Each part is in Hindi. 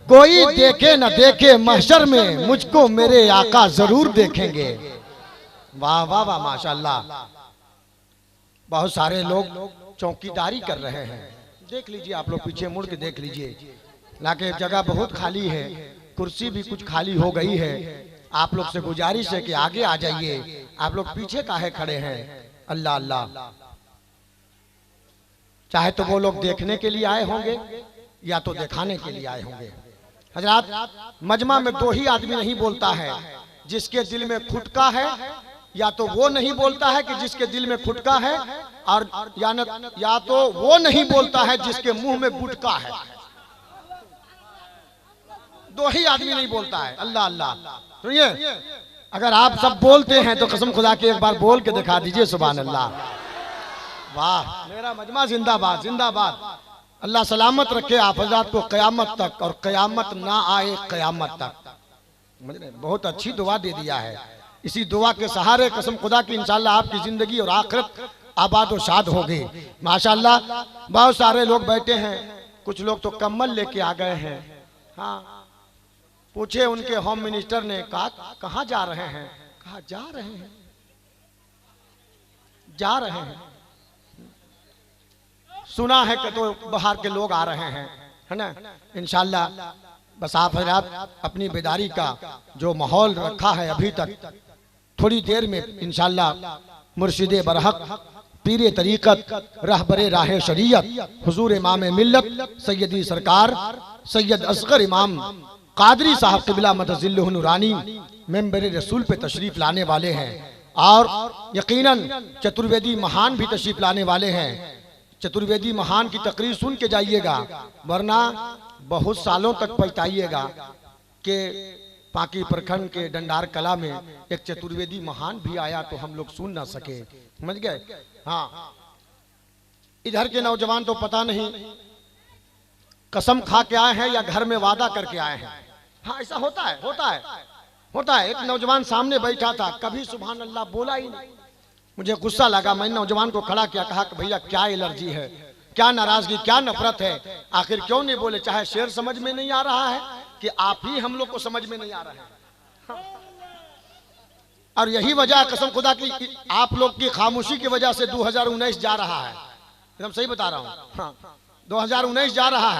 कोई देखे न देखे महशर में मुझको मेरे आका जरूर देखेंगे। वाह वाह वाह माशाल्लाह। बहुत सारे लोग चौकीदारी कर रहे हैं, देख लीजिए आप लोग पीछे मुड़ के देख लीजिए, लाके जगह बहुत खाली है, कुर्सी भी कुछ खाली हो गई है। आप लोग से गुजारिश है कि आगे आ जाइए, आप लोग पीछे काहे खड़े हैं। अल्लाह अल्लाह। चाहे तो वो लोग देखने के लिए आए होंगे या तो दिखाने के लिए आए होंगे। हजरात, मजमा में दो ही आदमी नहीं बोलता है, जिसके दिल में खुटका है, या तो वो नहीं बोलता है कि जिसके दिल में खुटका है, और या तो वो नहीं बोलता है जिसके मुंह में गुटका है। दो ही आदमी नहीं बोलता है। अल्लाह अल्लाह। सुनिए, अगर आप सब बोलते हैं तो कसम खुदा के एक बार बोल के दिखा दीजिए सुभान अल्लाह। वाह, मेरा मजमा जिंदाबाद जिंदाबाद। अल्लाह सलामत रखे आप हजरात को क़यामत तक, और क़यामत ना आए क़यामत तक। बहुत अच्छी दुआ दे दिया है। इसी दुआ के सहारे कसम खुदा की इंशाल्लाह आपकी जिंदगी और आखिरत आबाद और शाद होगी माशाल्लाह। बहुत सारे लोग बैठे हैं, कुछ लोग तो कम्बल लेके आ गए हैं। हाँ, पूछे उनके होम मिनिस्टर ने, कहा कहाँ जा रहे हैं? कहा जा रहे हैं, जा रहे हैं। सुना है कि तो बाहर के लोग आ रहे हैं, है ना। इंशाल्लाह बस आप हजरात अपनी बेदारी का जो माहौल रखा है अभी तक, थोड़ी देर में इंशाल्लाह मुर्शिदे बरहक पीरे तरीक़त रहबरे राह शरीयत हुजूर इमाम मिल्लत सैयदी सरकार सैयद असगर इमाम कादरी साहब क़िबला मदजिल्लुहु नूरानी मेंबर रसूल पे तशरीफ लाने वाले हैं, और यकीनन चतुर्वेदी महान भी तशरीफ लाने वाले हैं। चतुर्वेदी महान की तकरीर सुन के जाइएगा, वरना बहुत सालों तक पछताइएगा कि पाकी प्रखंड के डंडार कला में एक चतुर्वेदी महान भी आया तो हम लोग सुन ना सके। समझ गए? हाँ, इधर के नौजवान तो पता नहीं कसम खा के आए हैं या घर में वादा करके आए हैं। हाँ, ऐसा होता है होता है होता है। एक नौजवान सामने बैठा था, कभी सुभान अल्लाह बोला ही नहीं। मुझे गुस्सा लगा, मैंने नौजवान को खड़ा किया, कहा कि भैया क्या एलर्जी है, क्या नाराजगी, क्या नफरत है, आखिर क्यों नहीं बोले? चाहे शेर समझ में नहीं आ रहा है कि आप ही हम लोग को समझ में नहीं आ रहा है। हाँ। और यही वजह कसम खुदा की, आप लोग की खामोशी की वजह से 2019 जा रहा है। एकदम सही बता रहा हूँ। हाँ, 2019 जा रहा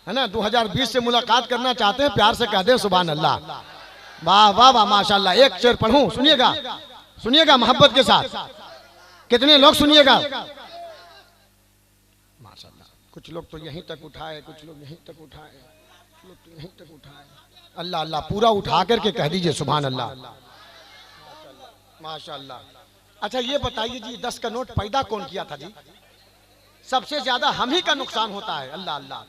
है ना। 2020 से मुलाकात करना चाहते हैं, प्यार से कह दे सुभान अल्लाह। वाह वाह वाह माशाल्लाह। एक शेर पढ़ूं, सुनिएगा सुनिएगा मोहब्बत के साथ। कितने लोग सुनिएगा माशाल्लाह। कुछ लोग तो यहीं तक उठाए, कुछ लोग यहीं तक उठाए, कुछ लोग तो यहीं तक उठाए। अल्लाह अल्लाह, पूरा उठा करके कह दीजिए सुभान अल्लाह माशाल्लाह। अच्छा ये बताइए जी, 10 का नोट पैदा कौन किया था जी? सबसे ज्यादा हम ही का नुकसान होता है। अल्लाह अल्लाह।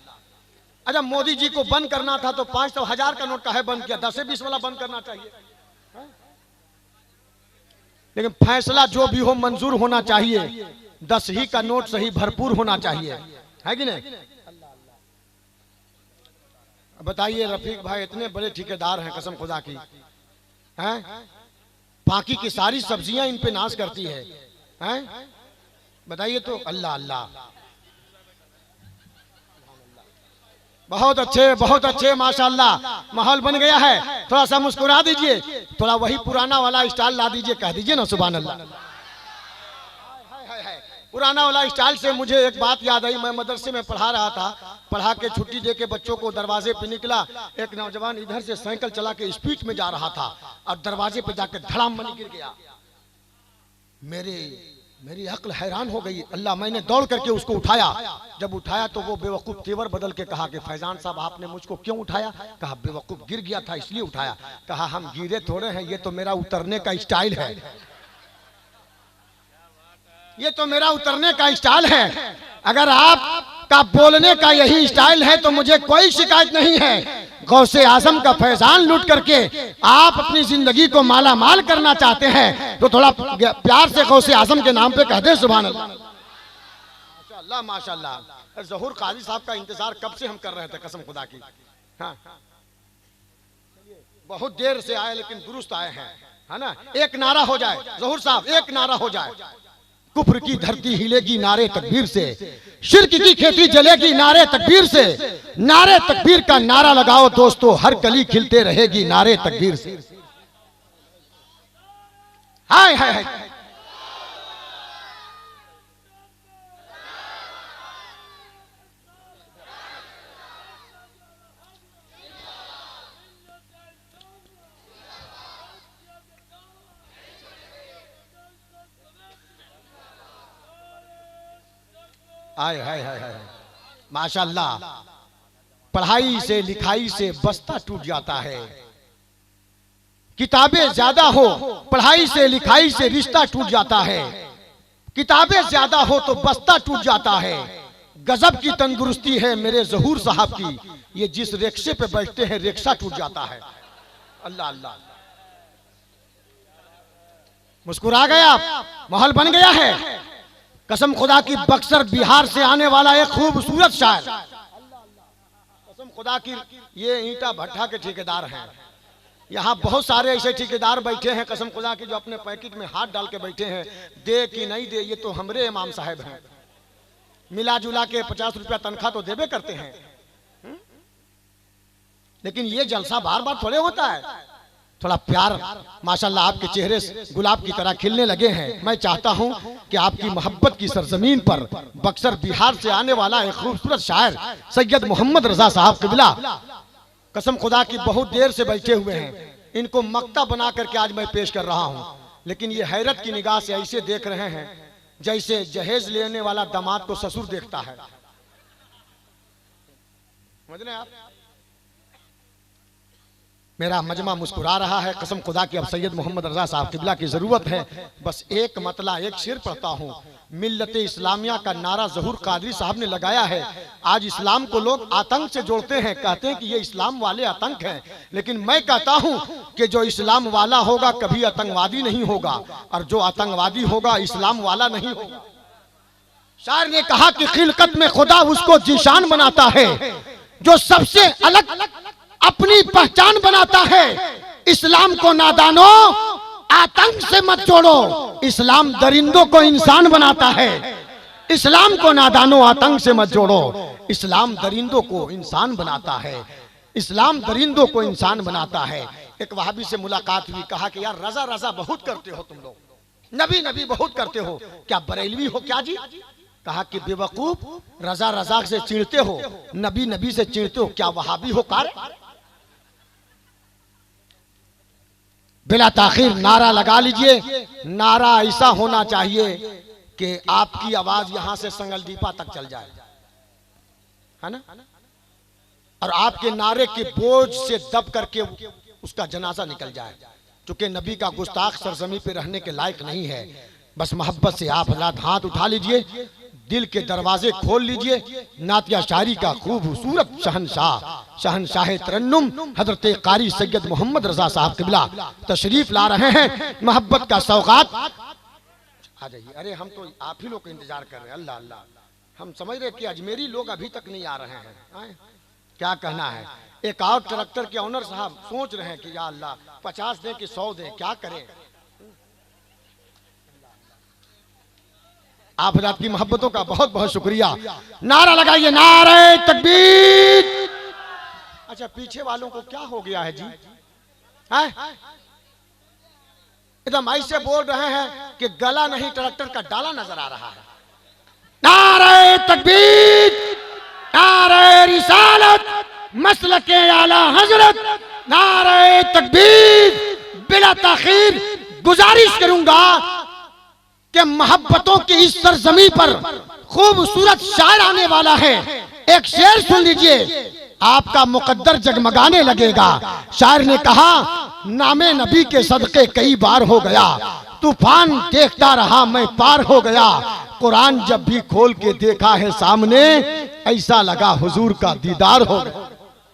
अच्छा, मोदी जी को बंद करना था तो 500 1000 का नोट काहे बंद किया? 10 से 20 वाला बंद करना चाहिए। लेकिन फैसला जो भी हो मंजूर होना चाहिए, 10 ही का नोट सही भरपूर होना चाहिए, है कि नहीं? बताइए रफीक भाई, इतने बड़े ठेकेदार हैं कसम खुदा की, हैं? बाकी की सारी सब्जियां इन पे नाश करती है, हैं? बताइए तो। अल्लाह अल्लाह। बहुत अच्छे माशाल्लाह। माहौल बन गया है, थोड़ा सा मुस्कुरा दीजिए, थोड़ा वही पुराना वाला स्टाइल ला दीजिए, कह दीजिए ना सुभान अल्लाह। पुराना वाला स्टाइल से मुझे एक बात याद आई। मैं मदरसे में पढ़ा रहा था, पढ़ा के छुट्टी दे के बच्चों को दरवाजे पे निकला, एक नौजवान इधर से साइकिल चला के स्पीड में जा रहा था और दरवाजे पे जाके धड़ाम बनी गिर गया। मेरी अक्ल हैरान हो गई। अल्लाह, मैंने दौड़ करके उसको उठाया। जब उठाया तो वो बेवकूफ तेवर बदल के कहा कि फैजान साहब आपने मुझको क्यों उठाया? कहा बेवकूफ गिर गया था इसलिए उठाया। कहा हम गिरे थोड़े हैं, ये तो मेरा उतरने का स्टाइल है, ये तो मेरा उतरने का स्टाइल है। अगर आपका बोलने का यही स्टाइल है तो मुझे कोई शिकायत नहीं है। गौसे आजम का फैजान लूट करके आप अपनी जिंदगी को माला माल करना चाहते हैं तो थोड़ा प्यार से गौसे आजम के नाम पे कह दे सुभान अल्लाह। माशाल्लाह माशाल्लाह। ज़हूर काजी साहब का इंतजार कब से हम कर रहे थे कसम खुदा की। हाँ, बहुत देर से आए लेकिन दुरुस्त आए हैं, है ना। एक नारा हो जाए ज़हूर साहब, एक नारा हो जाए, कुफ्र की धरती हिलेगी नारे तकबीर से, शिर्क की खेती जलेगी नारे तकबीर से। नारे तकबीर का नारा लगाओ दोस्तों, हर कली खिलते रहेगी नारे तकबीर से। हाय हाय हाय। हाय हाय हाय हाय। माशाअल्लाह, पढ़ाई से लिखाई से बस्ता टूट जाता है। किताबें ज्यादा हो, पढ़ाई से लिखाई से रिश्ता टूट जाता है। किताबें ज्यादा हो तो बस्ता टूट जाता है। गजब की तंदुरुस्ती है मेरे ज़हूर साहब की, ये जिस रिक्शे पे बैठते हैं रिक्शा टूट जाता है। अल्लाह अल्लाह, मुस्कुरा गया, माहौल बन गया है। कसम खुदा की, बक्सर बिहार से आने वाला एक खूबसूरत शायर, कसम खुदा की, ये ईंटा भट्टा के ठेकेदार हैं। यहाँ बहुत सारे ऐसे ठेकेदार बैठे हैं कसम खुदा की, जो अपने पैकेट में हाथ डाल के बैठे हैं, दे कि नहीं दे ये तो हमरे इमाम साहब हैं। मिला जुला के 50 रुपया तनख्वाह तो देवे करते हैं, लेकिन ये जलसा बार बार थोड़े होता है। थोड़ा प्यार माशाल्लाह आपके चेहरे गुलाब की तरह खिलने लगे हैं। मैं चाहता हूं कि आपकी मोहब्बत की सरजमीन पर बक्सर बिहार से आने वाला एक खूबसूरत शायर सैयद मोहम्मद रजा साहब क़िबला, कसम खुदा की बहुत देर से बैठे हुए हैं, इनको मक्ता बना करके आज मैं पेश कर रहा हूं। लेकिन ये हैरत की निगाह से ऐसे देख रहे हैं जैसे जहेज लेने वाला दामाद को ससुर देखता है। समझ रहे हैं आप? मेरा मजमा मुस्कुरा रहा है कसम खुदा की। अब सैयद मोहम्मद रजा साहब क़िबला की जरूरत है। बस एक मतला, एक शेर पढ़ता हूँ। मिल्लत इस्लामिया का नारा ज़हूर कादरी साहब ने लगाया है। आज इस्लाम को लोग आतंक से जोड़ते हैं, कहते हैं कि ये इस्लाम वाले आतंक हैं, लेकिन मैं कहता हूँ कि जो इस्लाम वाला होगा कभी आतंकवादी नहीं होगा, और जो आतंकवादी होगा इस्लाम वाला नहीं होगा। शायर ने कहा कि खिलकत में खुदा उसको जीशान बनाता है जो सबसे अलग अपनी पहचान बनाता है। इस्लाम को नादानो आतंक से मत जोड़ो, इस्लाम दरिंदों को इंसान बनाता है। इस्लाम को नादानो आतंक से मत जोड़ो, इस्लाम दरिंदों को इंसान बनाता है। इस्लाम दरिंदों को इंसान बनाता है। एक वहाबी से मुलाकात हुई, कहा कि यार रजा रजा बहुत करते हो तुम लोग, नबी नबी बहुत करते हो, क्या बरेलवी हो क्या जी? कहा कि बेवकूफ, रजा रजा से चिढ़ते हो, नबी नबी से चिढ़ते हो, क्या वहाबी हो कार? बिला ताखिर नारा लगा लीजिए। नारा ऐसा होना चाहिए कि आपकी आवाज यहां से संगलदीपा तक चल जाए, है ना? और आपके नारे के बोझ से दब करके उसका जनाजा निकल जाए। चूंकि नबी का गुस्ताख सरजमी पे रहने के लायक नहीं है। बस मोहब्बत से आप हज़रात हाथ उठा लीजिए, दिल के दरवाजे खोल लीजिए। नातिया शायरी का खूबसूरत शहनशाह तरन्नुम हजरत कारी सैयद मोहम्मद रजा साहब क़िबला तशरीफ ला रहे हैं। मोहब्बत का सौगात आ जाइए। अरे हम तो आप ही लोग का इंतजार कर रहे हैं। अल्लाह अल्लाह, हम समझ रहे कि अजमेरी लोग अभी तक नहीं आ रहे हैं। क्या कहना है? एक और ट्रैक्टर के ऑनर साहब सोच रहे हैं कि या अल्लाह 50 दें कि 100 दें, क्या करें? आप हज़रात की मोहब्बतों का बहुत बहुत शुक्रिया। नारा लगाइए, नारे तकबीर। अच्छा, पीछे वालों को क्या हो गया है जी? एकदम ऐसे बोल रहे हैं कि गला नहीं ट्रैक्टर का डाला नजर आ रहा है। नारे तकबीर, नारे रिसालत, मसलके आला हजरत, नारे तकबीर। बिला ताखीर गुजारिश करूंगा कि मोहब्बतों की इस सरजमी पर खूबसूरत शायर आने वाला है। एक शेर सुन लीजिए, आपका मुकद्दर जगमगाने लगेगा। शायर ने कहा, नामे नबी के सदके कई बार हो गया, तूफान देखता रहा मैं पार हो गया। कुरान जब भी खोल के देखा है सामने, ऐसा लगा हुजूर का दीदार हो गया।